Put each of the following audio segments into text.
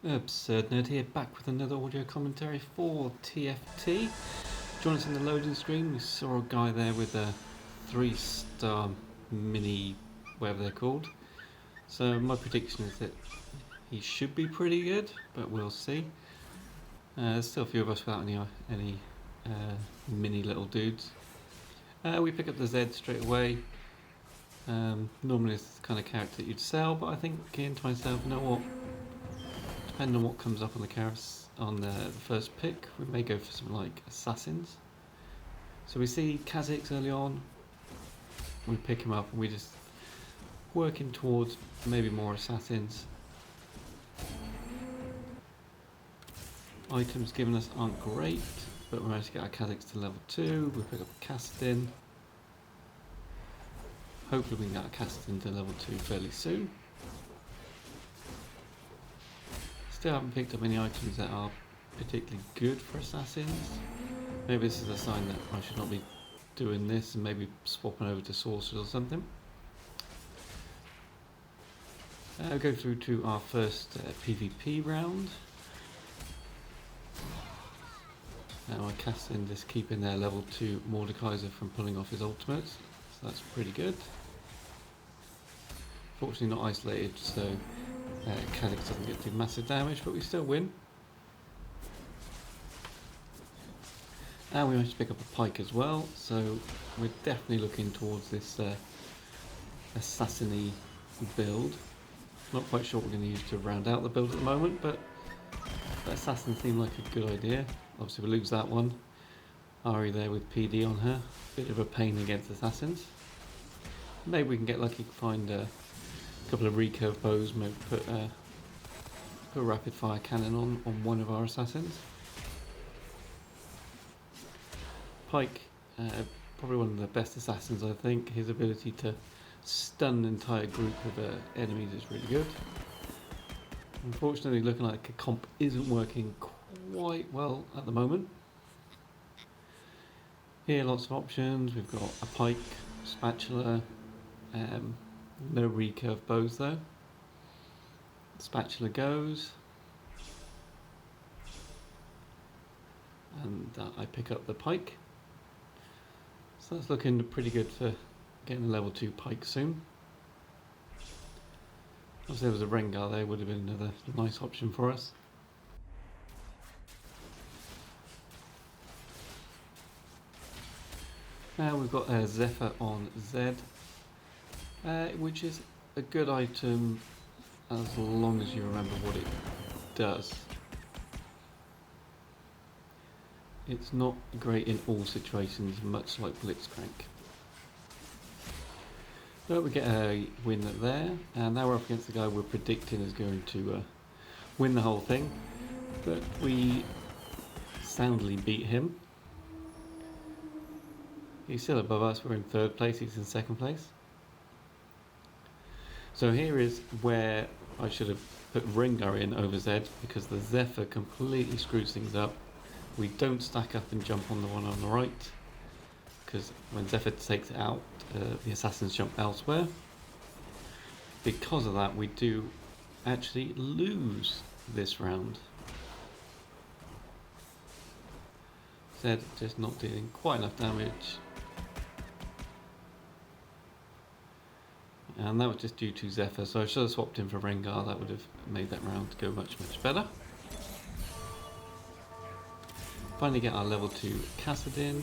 Absurd Nerd here, back with another audio commentary for TFT. Join us in the loading screen. We saw a guy there with a 3-star mini, whatever they're called. So my prediction is that he should be pretty good, but we'll see. There's still a few of us without any mini little dudes. We pick up the Z straight away. Normally it's the kind of character that you'd sell, but I think again to myself, you know what? Depending on what comes up on the carrots on the first pick, we may go for something like assassins. So we see kha'zix early on, we pick him up and we just working towards maybe more assassins. Items given us aren't great, but we managed to get our kha'zix to level 2, we pick up a Castin. Hopefully we can get our Castin to level 2 fairly soon. Still haven't picked up any items that are particularly good for assassins. Maybe this is a sign that I should not be doing this and maybe swapping over to sorcerers or something. We'll go through to our first PvP round. Now I cast in this keeping their level 2 Mordekaiser from pulling off his ultimates, so that's pretty good. Fortunately not isolated, so kha'zix doesn't get too massive damage, but we still win. And we managed to pick up a pike as well, so we're definitely looking towards this assassin-y build. Not quite sure what we're going to use to round out the build at the moment, but the assassin seemed like a good idea. Obviously we lose that one. Ahri there with PD on her, bit of a pain against assassins. Maybe we can get lucky to find a couple of recurve bows, maybe put a rapid fire cannon on one of our assassins. Pike, probably one of the best assassins I think. His ability to stun an entire group of enemies is really good. Unfortunately looking like a comp isn't working quite well at the moment. Here lots of options, we've got a pike, spatula, no recurve bows though. Spatula goes. And I pick up the pike. So that's looking pretty good for getting a level 2 pike soon. If there was a Rengar there, would have been another nice option for us. Now we've got Zephyr on Z, which is a good item as long as you remember what it does. It's not great in all situations, much like Blitzcrank. But we get a win there, and now we're up against the guy we're predicting is going to win the whole thing, but we soundly beat him. He's still above us, we're in 3rd place, he's in 2nd place. So here is where I should have put Rengar in over Zed, because the Zephyr completely screws things up. We don't stack up and jump on the one on the right, because when Zephyr takes it out, the assassins jump elsewhere. Because of that, we do actually lose this round. Zed just not dealing quite enough damage. And that was just due to Zephyr, so I should have swapped him for Rengar. That would have made that round go much better. Finally get our level 2 Cassidin.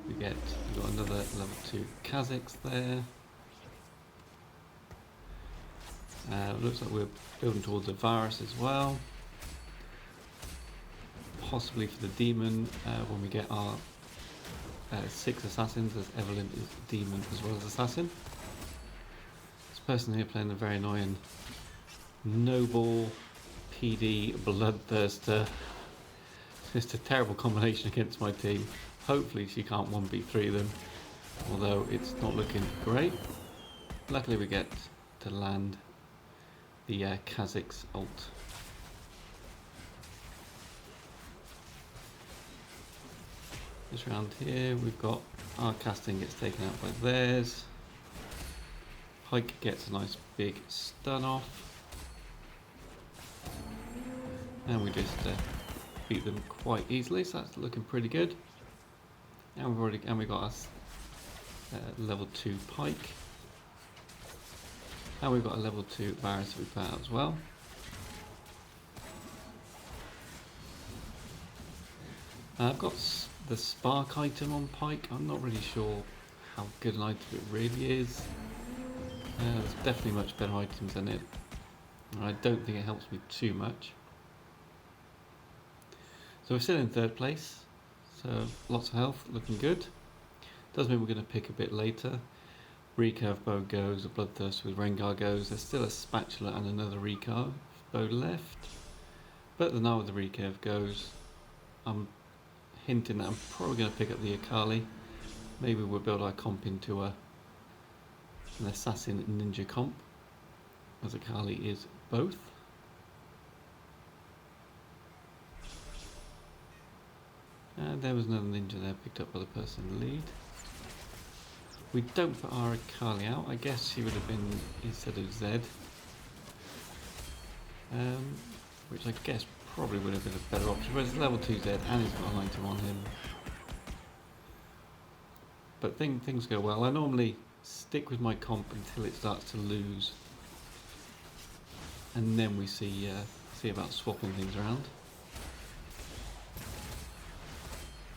We've got another level 2 kha'zix there. Looks like we're building towards a virus as well. Possibly for the demon when we get our 6 assassins, as Evelyn is demon as well as assassin. This person here playing a very annoying noble PD bloodthirster. It's a terrible combination against my team. Hopefully she can't 1v3 them, although it's not looking great. Luckily we get to land the kha'zix ult. This round here we've got our casting gets taken out by theirs. Pike gets a nice big stun off. and we just beat them quite easily, so that's looking pretty good. And we got us level 2 pike, and we've got a level 2 Varus we put out as well. I've got the spark item on pike. I'm not really sure how good an item it really is. There's definitely much better items than it. I don't think it helps me too much. So we're still in 3rd place, so lots of health, looking good. Does mean we're going to pick a bit later. Recurve bow goes, a bloodthirst with Rengar goes. There's still a spatula and another recurve bow left, but now with the recurve goes, I'm hinting that I'm probably going to pick up the Akali. Maybe we'll build our comp into an assassin ninja comp, as Akali is both. And there was another ninja there picked up by the person in the lead. We don't put our Akali out. I guess she would have been instead of Zed, which I guess probably would have been a better option. But it's level 2 Zed and he's got an item on him. But things go well. I normally stick with my comp until it starts to lose, and then we see about swapping things around.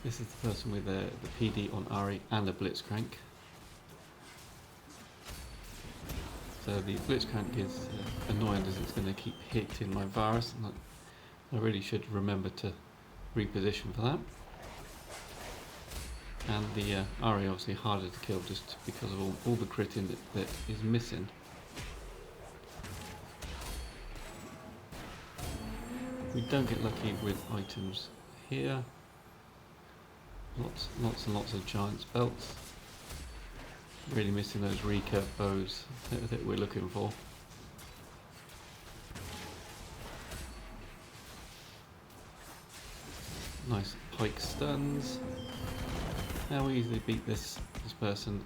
This is the person with the PD on Ahri and a Blitzcrank. So the Blitzcrank is annoying as it's going to keep hitting my Varus, and I really should remember to reposition for that. And the Ahri obviously harder to kill just because of all the critting that is missing. We don't get lucky with items here. Lots and lots of giant's belts. Really missing those recurve bows that we're looking for. Nice pike stuns. Now we easily beat this person.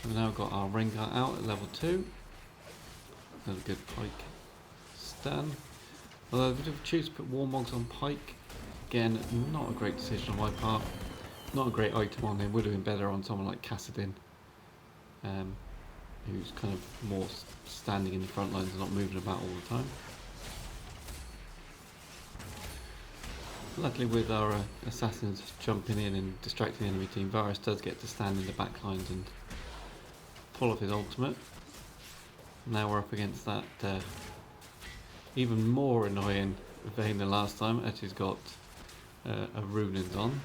We've now got our Rengar out at level 2. Another good pike stun. Although if we choose to put Warmogs on pike, again, not a great decision on my part. Not a great item on him. Would have been better on someone like Kassadin, who's kind of more standing in the front lines and not moving about all the time. Luckily with our assassins jumping in and distracting the enemy team, Varus does get to stand in the back lines and pull off his ultimate. Now we're up against that even more annoying Vayne than last time, as she's got a Runins on.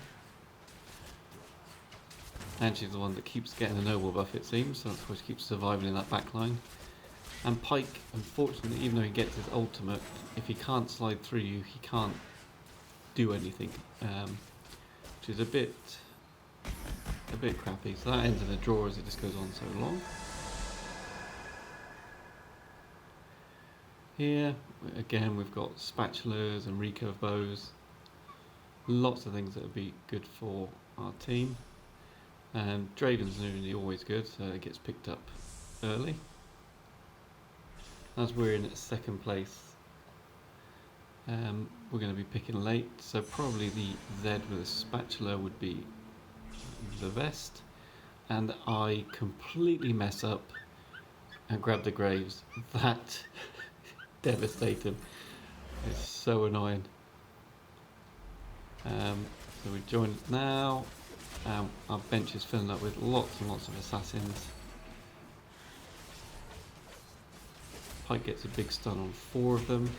And she's the one that keeps getting the noble buff, it seems, so that's why she keeps surviving in that back line. And Pike, unfortunately, even though he gets his ultimate, if he can't slide through you, he can't do anything, which is a bit crappy. So that ends in a draw as it just goes on so long. Here again we've got spatulas and recurve bows, lots of things that would be good for our team. Draven's nearly always good, so it gets picked up early. As we're in 2nd place, we're going to be picking late, so probably the Z with a spatula would be the best. And I completely mess up and grab the Graves. That devastating. It's so annoying. So we join now. Our bench is filling up with lots and lots of assassins. Pike gets a big stun on 4 of them.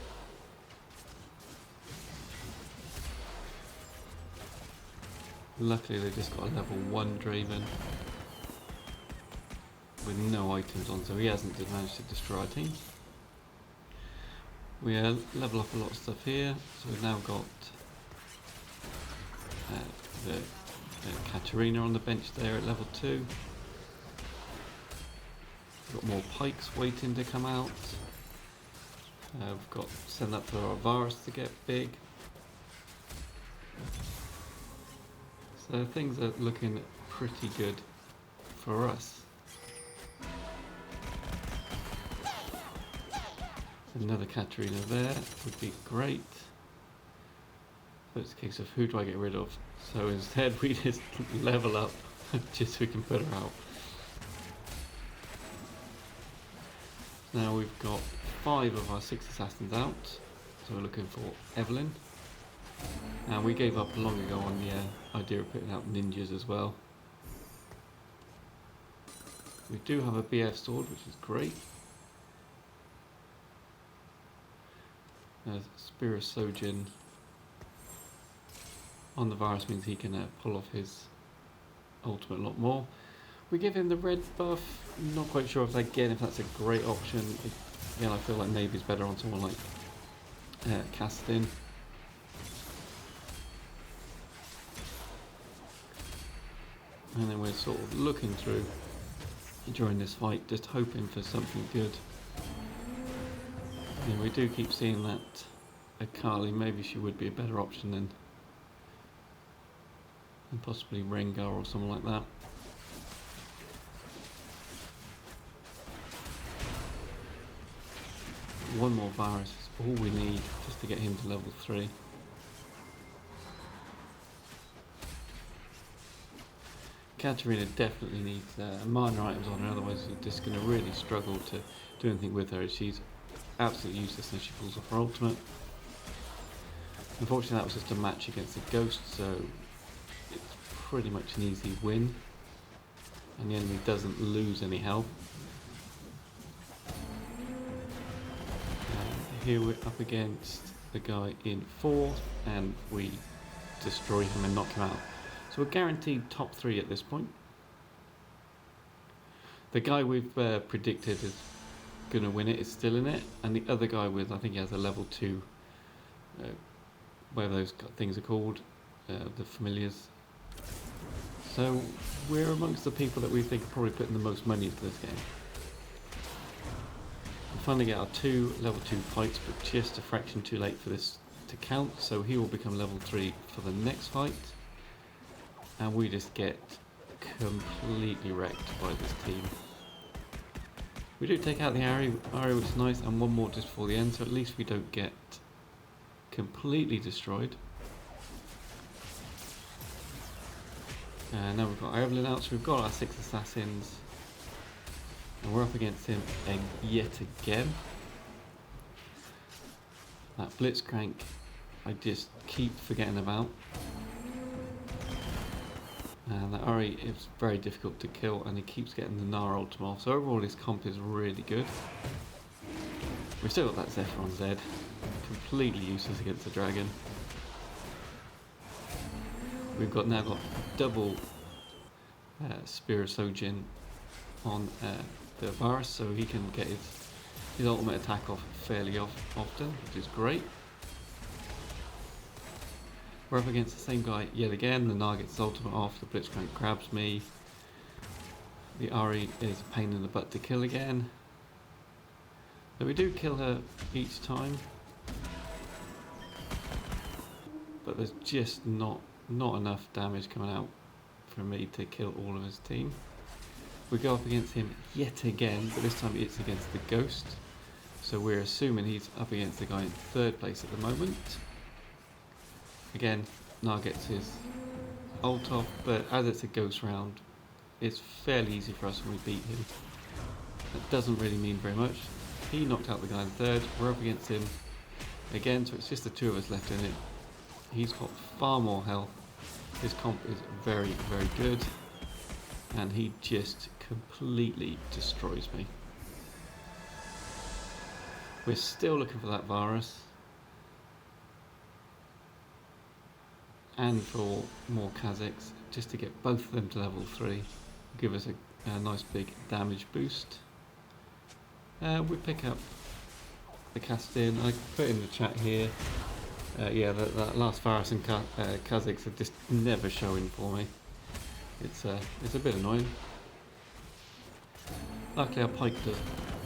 Luckily they just got a level 1 Draven with no items on, so he hasn't managed to destroy our team. We level up a lot of stuff here, so we've now got the Katarina on the bench there at level 2. We've got more pikes waiting to come out. We've got to send that for our Varus to get big. So things are looking pretty good for us. Another Katarina there would be great. But it's a case of who do I get rid of? So instead we just level up just so we can put her out. Now we've got 5 of our 6 assassins out. So we're looking for Evelyn. And we gave up long ago on the idea of putting out ninjas as well. We do have a BF sword, which is great. Spear of Sojin on the virus means he can pull off his ultimate a lot more. We give him the red buff. Not quite sure if that's a great option. Again, I feel like maybe it's better on someone like Castin. And then we're sort of looking through during this fight, just hoping for something good. Yeah, we do keep seeing that Akali, maybe she would be a better option than possibly Rengar or something like that. One more virus is all we need just to get him to level 3. Katarina definitely needs minor items on her, otherwise you're just going to really struggle to do anything with her. She's absolutely useless when she pulls off her ultimate. Unfortunately that was just a match against a ghost, so it's pretty much an easy win. And the enemy doesn't lose any health. And here we're up against the guy in 4th, and we destroy him and knock him out. So we're guaranteed top 3 at this point. The guy we've predicted is going to win it is still in it, and the other guy with, I think he has a level 2, whatever those things are called, the familiars. So we're amongst the people that we think are probably putting the most money into this game. We finally get our 2 level 2 fights, but just a fraction too late for this to count, so he will become level 3 for the next fight. And we just get completely wrecked by this team. We do take out the Ahri, which is nice, and one more just before the end, so at least we don't get completely destroyed. And now we've got our Evelyn out, so we've got our 6 assassins. And we're up against him yet again. That Blitzcrank, I just keep forgetting about. And that Ahri is very difficult to kill, and he keeps getting the Nara ultimate off. So overall his comp is really good. We've still got that Zephyr on Zed. Completely useless against the dragon. We've now got double Spear of Sojin on the virus, so he can get his ultimate attack off fairly often, which is great. We're up against the same guy yet again. The Nara gets his ultimate off, the Blitzcrank grabs me. The Ahri is a pain in the butt to kill again. So we do kill her each time, but there's just not enough damage coming out for me to kill all of his team. We go up against him yet again, but this time it's against the Ghost. So we're assuming he's up against the guy in 3rd place at the moment. Again, Nara gets his ult off, but as it's a ghost round, it's fairly easy for us when we beat him. That doesn't really mean very much. He knocked out the guy in 3rd, we're up against him again, so it's just the 2 of us left in it. He's got far more health, his comp is very, very good, and he just completely destroys me. We're still looking for that virus. And for more kha'zix, just to get both of them to level 3, give us a nice big damage boost. We pick up the Castin. I put in the chat here. Yeah, that last virus and kha'zix are just never showing for me. It's a bit annoying. Luckily our Pike does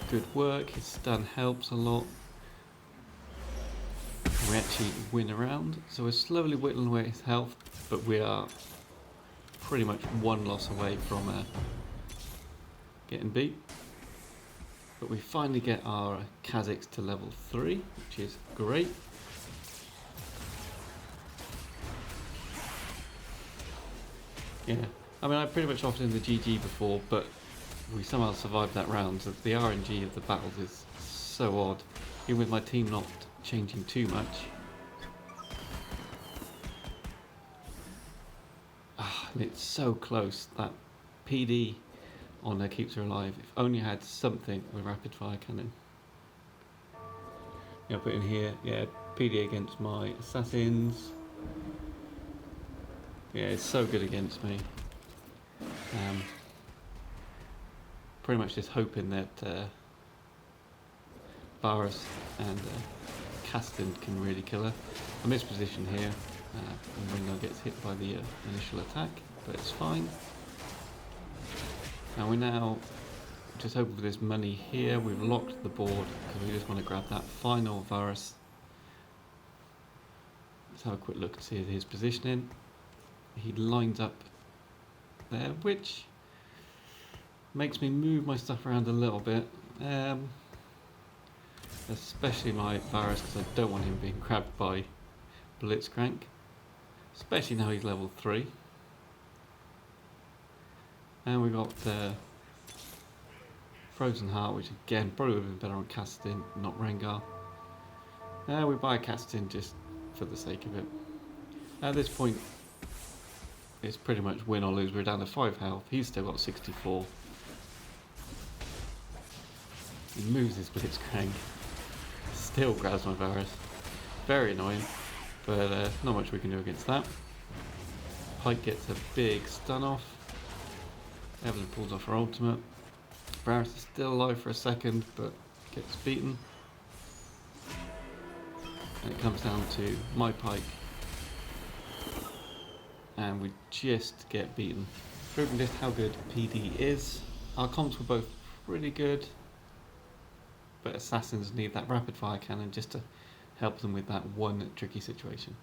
good work. His stun helps a lot. We actually win a round, so we're slowly whittling away his health, but we are pretty much 1 loss away from getting beat. But we finally get our kha'zix to level 3, which is great. Yeah, I mean I pretty much offered in the GG before, but we somehow survived that round. So the RNG of the battles is so odd, even with my team not changing too much. And it's so close. That PD on there keeps her alive. If only I had something with rapid fire cannon. Yeah, I'll put in here, yeah, PD against my assassins. Yeah, it's so good against me. Pretty much just hoping that Varus and Caston can really kill her. I missed position here, and Ringo gets hit by the initial attack, but it's fine. And we're now just hoping for this money here. We've locked the board because we just want to grab that final Varus. Let's have a quick look to see his positioning. He lines up there, which makes me move my stuff around a little bit. Especially my Varus, because I don't want him being grabbed by Blitzcrank. Especially now he's level 3. And we got Frozen Heart, which again probably would have been better on Castin, not Rengar. We buy Castin just for the sake of it. At this point, it's pretty much win or lose. We're down to 5 health. He's still got 64. He moves his Blitzcrank. Still grabs my Varus. Very annoying, but not much we can do against that. Pike gets a big stun off. Evelyn pulls off her ultimate. Varus is still alive for a second, but gets beaten. And it comes down to my Pike. And we just get beaten. Proving just how good PD is. Our comps were both pretty good, but assassins need that rapid fire cannon just to help them with that one tricky situation.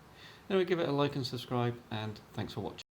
Anyway, give it a like and subscribe, and thanks for watching.